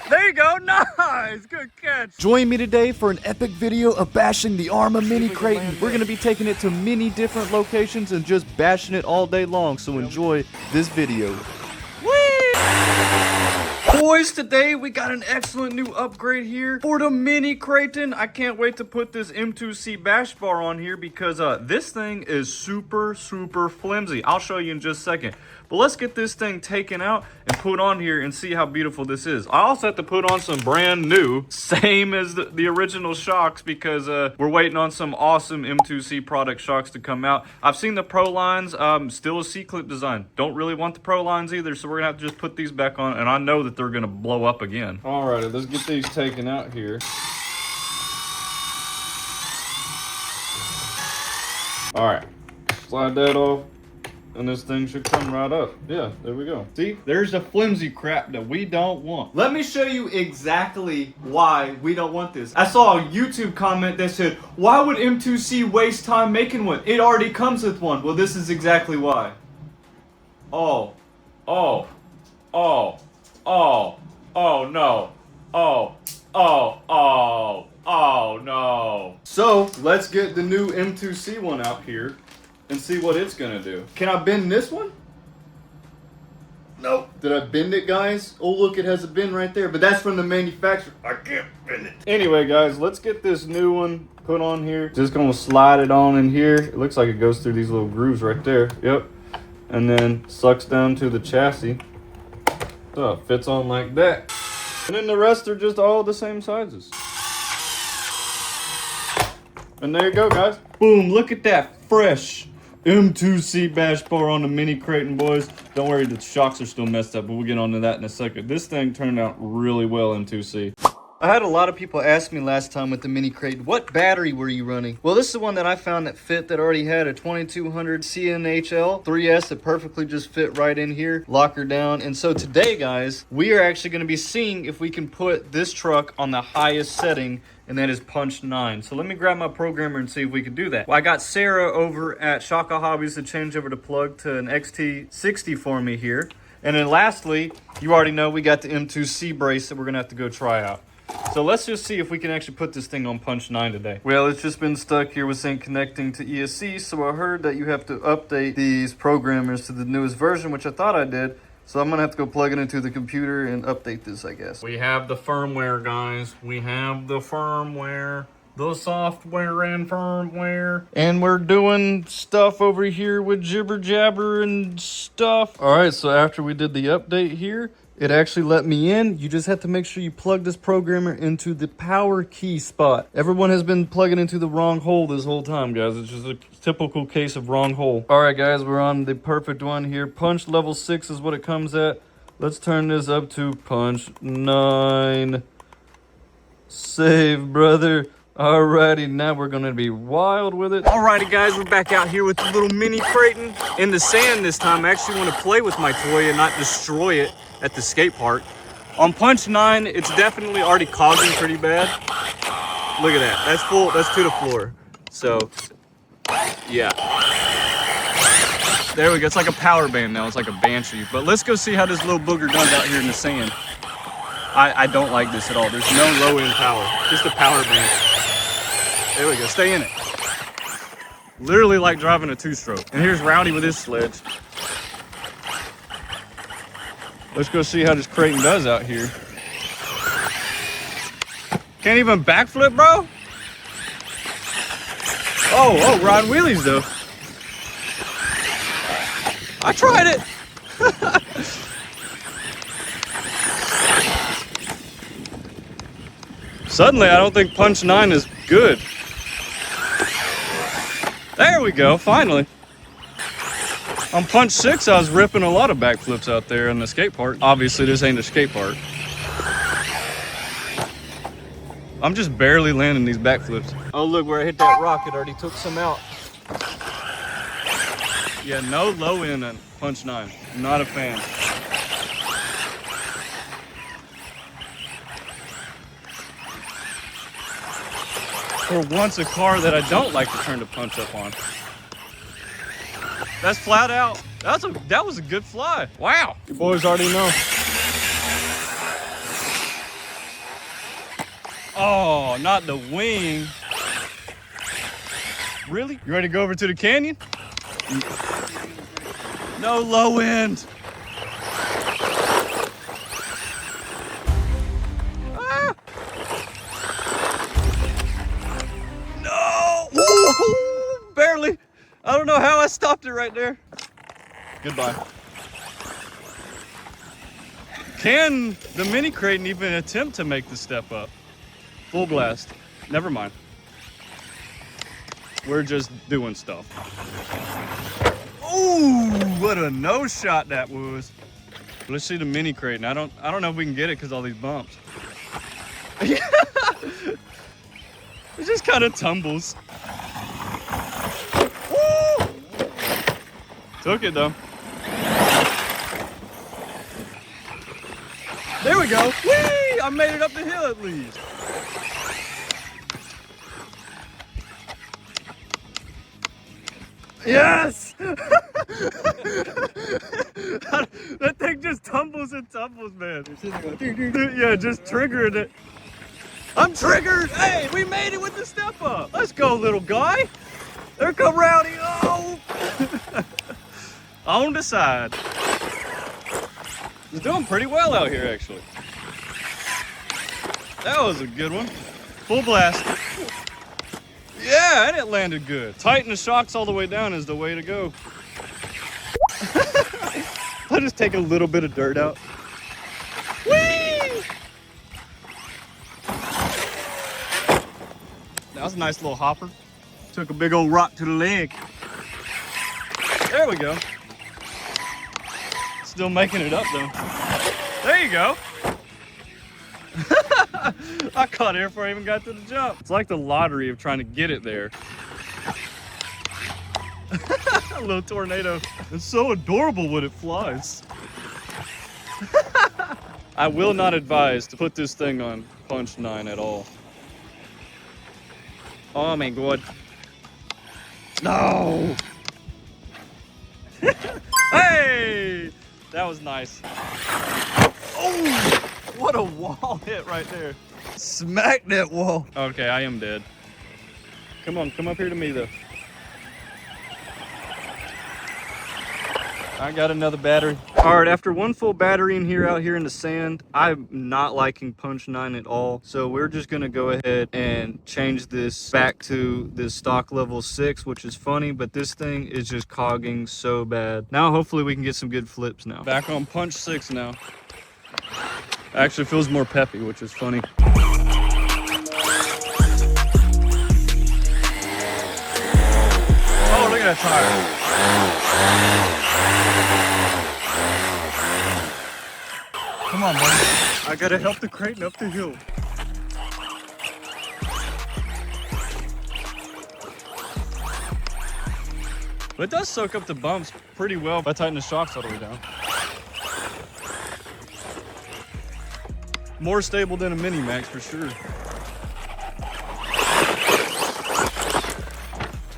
There you go, nice, good catch. Join me today for an epic video of bashing the Arrma Mini Kraton. We're gonna be taking it to many different locations and just bashing it all day long, so enjoy this video. Boys, today we got an excellent new upgrade here for the Mini Kraton. I can't wait to put this M2C bash bar on here because this thing is super flimsy. I'll show you in just a second. But let's get this thing taken out and put on here and see how beautiful this is. I also have to put on some brand new, same as the original shocks because we're waiting on some awesome M2C product shocks to come out. I've seen the Pro lines, still a C-clip design. Don't really want the Pro lines either, so we're gonna have to just put these back on, and I know that they're gonna blow up again. Alrighty, let's get these taken out here. Alright, slide that off. And this thing should come right up. Yeah, there we go. See, there's the flimsy crap that we don't want. Let me show you exactly why we don't want this. I saw a YouTube comment that said, why would M2C waste time making one? It already comes with one. Well, this is exactly why. Oh no. Oh no. So, let's get the new M2C one out here and see what it's gonna do. Can I bend this one? Nope. Did I bend it, guys? Oh, look, it has a bend right there, but that's from the manufacturer. I can't bend it. Anyway, guys, let's get this new one put on here. Just gonna slide it on in here. It looks like it goes through these little grooves right there. Yep. And then sucks down to the chassis. So it fits on like that. And then the rest are just all the same sizes. And there you go, guys. Boom, look at that fresh M2C bash bar on the Mini Kraton, boys. Don't worry, the shocks are still messed up, but we'll get onto that in a second. This thing turned out really well, M2C. I had a lot of people ask me last time with the Mini Kraton, what battery were you running? Well, this is the one that I found that fit, that already had a 2200 CNHL 3S that perfectly just fit right in here, lock her down. And so today, guys, we are actually going to be seeing if we can put this truck on the highest setting, and that is punch 9. So let me grab my programmer and see if we can do that. Well, I got Sarah over at Shaka Hobbies to change over the plug to an XT60 for me here. And then lastly, you already know we got the M2C brace that we're gonna have to go try out. So let's just see if we can actually put this thing on punch 9 today. Well, it's just been stuck here with saying connecting to ESC, so I heard that you have to update these programmers to the newest version, which I thought I did. So I'm gonna have to go plug it into the computer and update this, I guess. We have the firmware, guys. We have the firmware, the software and firmware. And we're doing stuff over here with jibber jabber and stuff. All right, so after we did the update here, it actually let me in. You just have to make sure you plug this programmer into the power key spot. Everyone has been plugging into the wrong hole this whole time, guys. It's just a typical case of wrong hole. All right, guys, we're on the perfect one here. Punch level 6 is what it comes at. Let's turn this up to punch 9. Save, brother. Alrighty, now we're gonna be wild with it. Alrighty, guys, we're back out here with the little Mini Kraton in the sand this time. I actually want to play with my toy and not destroy it at the skate park. On punch 9, it's definitely already causing pretty bad. Look at that. That's full. That's to the floor. So, yeah. There we go. It's like a power band now. It's like a banshee. But let's go see how this little booger does out here in the sand. I don't like this at all. There's no low-end power. Just a power band. There we go. Stay in it. Literally like driving a 2-stroke. And here's Rowdy with his sledge. Let's go see how this Kraton does out here. Can't even backflip, bro? Oh, riding wheelies though. I tried it. Suddenly, I don't think punch 9 is good. There we go, finally. On punch 6, I was ripping a lot of backflips out there in the skate park. Obviously, this ain't a skate park. I'm just barely landing these backflips. Oh, look, where I hit that rock, it already took some out. Yeah, no low end on punch 9. Not a fan. For once, a car that I don't like to turn the punch up on. That's flat out. That was a good fly. Wow. You boys already know. Oh, not the wing. Really? You ready to go over to the canyon? No low end. Ah. No! Woo! Barely. I don't know how I stopped it right there. Goodbye. Can the Mini Kraton even attempt to make the step up? Full blast. Never mind. We're just doing stuff. Ooh, what a no shot that was. Let's see the Mini Kraton. I don't know if we can get it because all these bumps. Yeah. It just kind of tumbles. Woo! Took it though. There we go. Whee! I made it up the hill at least. Yes! That thing just tumbles and tumbles, man. Yeah, just triggering it. I'm triggered. Hey, we made it with the step up. Let's go, little guy. There come Rowdy. Oh! On the side. He's doing pretty well out here, actually. That was a good one. Full blast. Yeah, and it landed good. Tighten the shocks all the way down is the way to go. I'll just take a little bit of dirt out. Whee! That was a nice little hopper. Took a big old rock to the leg. There we go. Still making it up though. There you go. I caught air before I even got to the jump. It's like the lottery of trying to get it there. A little tornado. It's so adorable when it flies. I will not advise to put this thing on punch 9 at all. Oh my god. No! Hey! That was nice. Oh! What a wall hit right there. Smack that wall. Okay, I am dead. Come on, come up here to me though. I got another battery. All right, after one full battery in here, out here in the sand, I'm not liking punch 9 at all. So we're just gonna go ahead and change this back to this stock level 6, which is funny, but this thing is just cogging so bad. Now, hopefully we can get some good flips now. Back on punch 6 now. Actually feels more peppy, which is funny. Oh, look at that tire. Come on, buddy. I gotta help the Kraton up the hill. But it does soak up the bumps pretty well by tightening the shocks all the way down. More stable than a Mini Max for sure.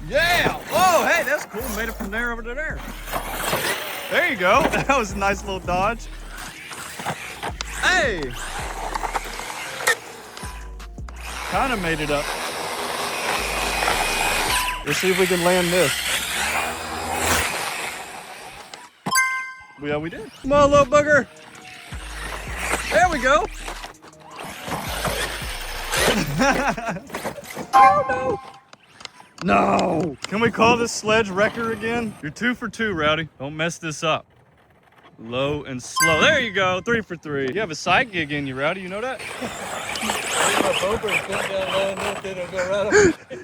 Yeah! Oh, hey, that's cool. Made it from there over to there. There you go. That was a nice little dodge. Hey! Kind of made it up. Let's see if we can land this. Yeah, we did. Come on, little bugger. There we go. Oh, no. No. Can we call this sledge wrecker again? You're 2 for 2, Rowdy. Don't mess this up. Low and slow. There you go. 3 for 3. You have a side gig in you, Rowdy. You know that?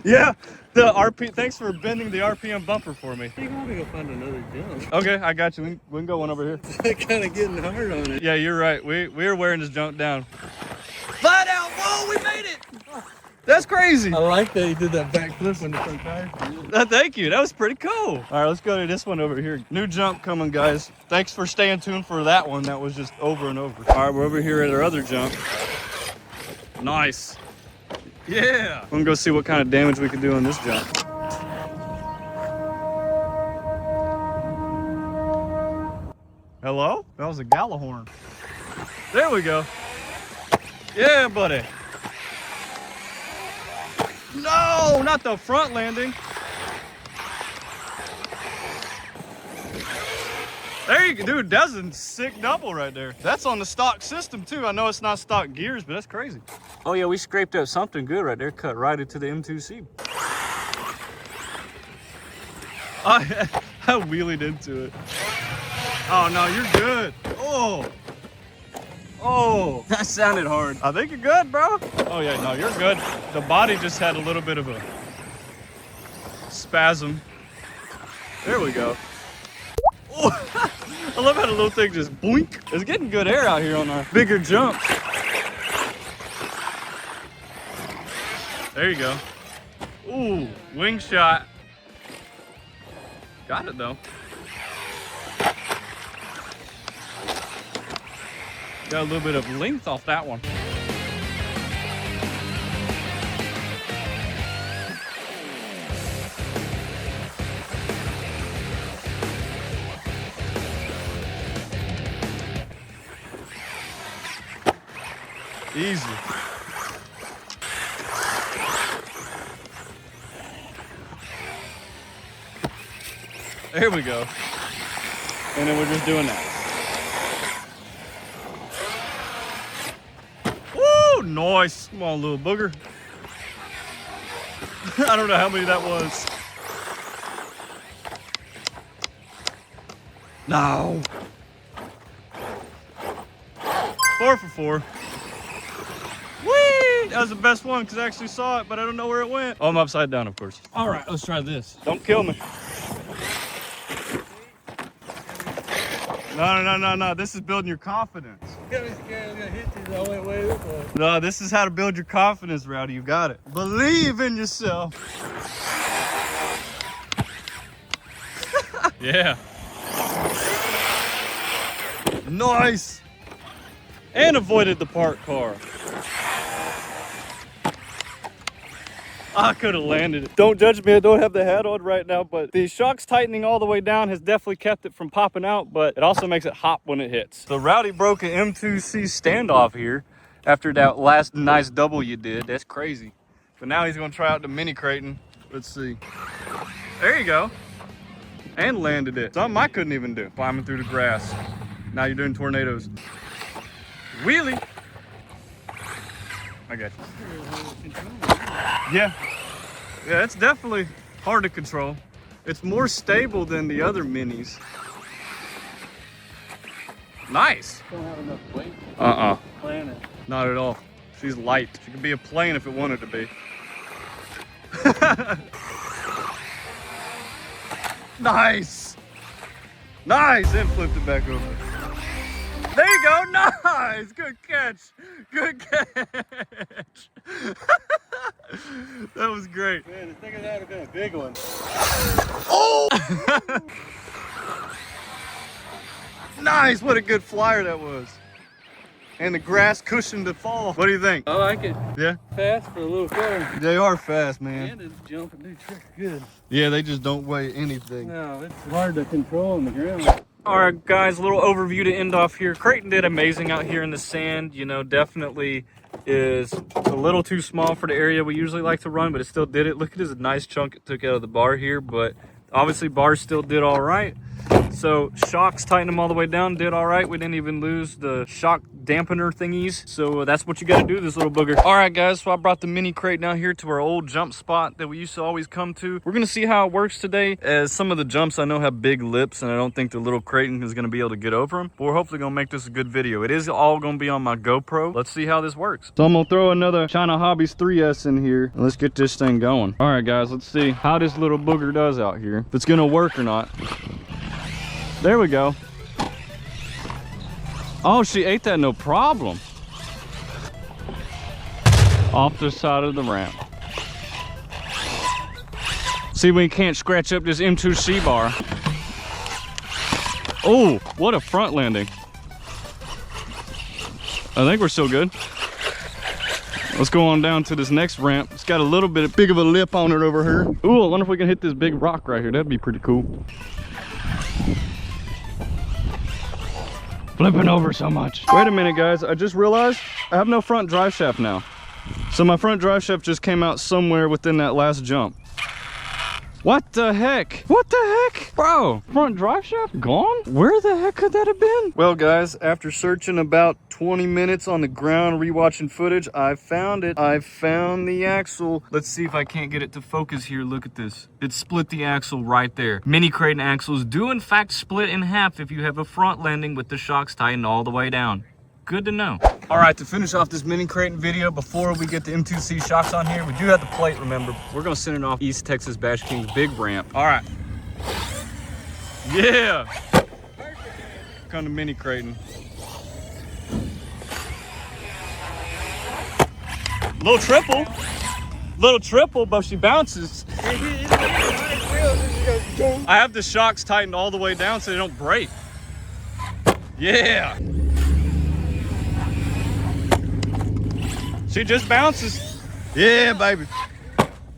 Yeah. The RP. Thanks for bending the RPM bumper for me. You want to go find another jump? Okay, I got you. We can go one over here. It's kind of getting hard on it. Yeah, you're right. We're wearing this junk down. Flat out. Whoa, we made it. That's crazy. I like that you did that backflip when the front tire. Thank you. That was pretty cool. All right, let's go to this one over here. New jump coming, guys. Thanks for staying tuned for that one. That was just over and over. All right, we're over here at our other jump. Nice. Yeah. We're gonna go see what kind of damage we can do on this jump. Hello? That was a Gallahorn. There we go. Yeah, buddy. No, not the front landing. There you go, dude, that's a sick double right there. That's on the stock system too. I know it's not stock gears, but that's crazy. Oh yeah, we scraped up something good right there, cut right into the M2C. I wheelied into it. Oh no, you're good. Oh. Oh. That sounded hard. I think you're good, bro. Oh yeah, no, you're good. The body just had a little bit of a spasm. There we go. Oh, I love how the little thing just boink. It's getting good air out here on our bigger jumps. There you go. Ooh, wing shot. Got it though. Got a little bit of length off that one. Easy. There we go. And then we're just doing that. Woo! Nice. Come on, little booger. I don't know how many that was. No. 4 for 4. Whee! That was the best one because I actually saw it, but I don't know where it went. Oh, I'm upside down, of course. All right, let's try this. Don't kill me. No. This is building your confidence. Got me scared I'm gonna hit you the only way this way. No, this is how to build your confidence, Rowdy. You got it. Believe in yourself. Yeah. Nice. And avoided the parked car. I could have landed it. Don't judge me, I don't have the hat on right now, but the shocks tightening all the way down has definitely kept it from popping out, but it also makes it hop when it hits. So Rowdy broke an M2C standoff here after that last nice double you did. That's crazy. But now he's gonna try out the Mini Kraton. Let's see. There you go. And landed it. Something I couldn't even do. Climbing through the grass. Now you're doing tornadoes. Wheelie. I got you. Yeah, it's definitely hard to control. It's more stable than the other minis. Nice. Don't have enough weight. Planet. Not at all. She's light. She could be a plane if it wanted to be. Nice. Nice, and flipped it back over. There you go, nice, good catch, good catch. That was great. Man, I think that would have been a big one. Oh! Nice, what a good flyer that was. And the grass cushioned the fall. What do you think? I like it. Yeah? Fast for a little car. They are fast, man. And it's jumping, do trick good. Yeah, they just don't weigh anything. No, it's hard to control on the ground. All right, guys, a little overview to end off here. Kraton did amazing out here in the sand. You know, definitely is a little too small for the area we usually like to run, but it still did it. Look at this nice chunk it took out of the bar here, but obviously bars still did all right. So shocks tightened them all the way down, did all right. We didn't even lose the shock dampener thingies. So that's what you got to do, this little booger. All right, guys, so I brought the Mini Kraton out here to our old jump spot that we used to always come to. We're going to see how it works today, as some of the jumps I know have big lips, and I don't think the little Kraton is going to be able to get over them. But we're hopefully going to make this a good video. It is all going to be on my GoPro. Let's see how this works. So I'm going to throw another China Hobbies 3S in here, and let's get this thing going. All right, guys, let's see how this little booger does out here, if it's going to work or not. There we go. Oh, she ate that no problem. Off the side of the ramp. See, we can't scratch up this M2C bar. Oh, what a front landing. I think we're still good. Let's go on down to this next ramp. It's got a little bit big of a lip on it over here. Ooh, I wonder if we can hit this big rock right here. That'd be pretty cool. Flipping over so much. Wait a minute, guys. I just realized I have no front drive shaft now. So my front drive shaft just came out somewhere within that last jump. What the heck? What the heck? Bro, front drive shaft gone? Where the heck could that have been? Well guys, after searching about 20 minutes on the ground, rewatching footage, I found it. I found the axle. Let's see if I can't get it to focus here. Look at this. It split the axle right there. Mini Kraton axles do in fact split in half if you have a front landing with the shocks tightened all the way down. Good to know. All right, to finish off this Mini Kraton video, before we get the M2C shocks on here, we do have the plate, remember. We're gonna send it off East Texas Bash King's big ramp. All right. Yeah. Come to Mini Kraton. Little triple, but she bounces. I have the shocks tightened all the way down so they don't break. Yeah. She just bounces. Yeah, baby.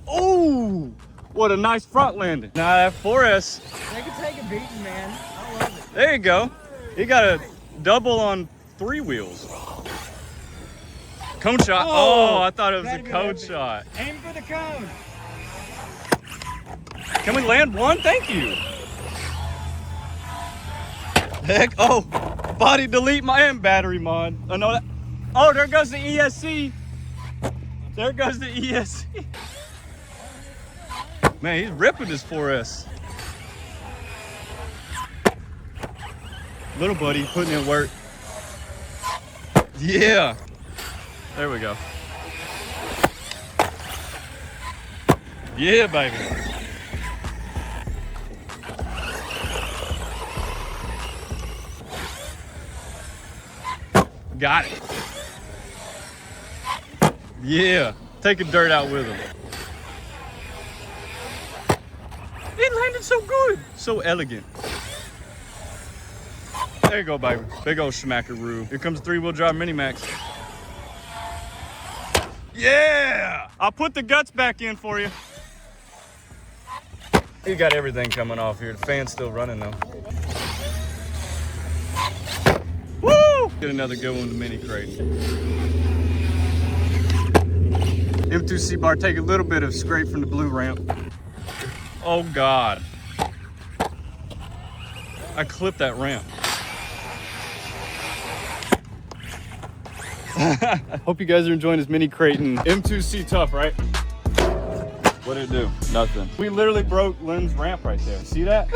Oh, what a nice front landing. Now that 4S. They can take a beating, man. I love it. There you go. You got a double on 3 wheels. Cone shot. Oh, I thought it was a cone shot. Aim for the cone. Can we land one? Thank you. Heck, oh, body delete my and battery mod. I know that. Oh, there goes the ESC. There goes the ESC. Man, he's ripping his 4S. Little buddy putting in work. Yeah. There we go. Yeah, baby. Got it. Yeah. Taking dirt out with him. It landed so good. So elegant. There you go, baby. Big old schmackaroo. Here comes a 3-wheel drive Mini Max. Yeah! I'll put the guts back in for you. You got everything coming off here. The fan's still running though. Woo! Get another good one with the Mini Kraton. M2C bar, take a little bit of scrape from the blue ramp. Oh God. I clipped that ramp. Hope you guys are enjoying this Mini Kraton. M2C tough, right? What did it do? Nothing. We literally broke Lynn's ramp right there. See that?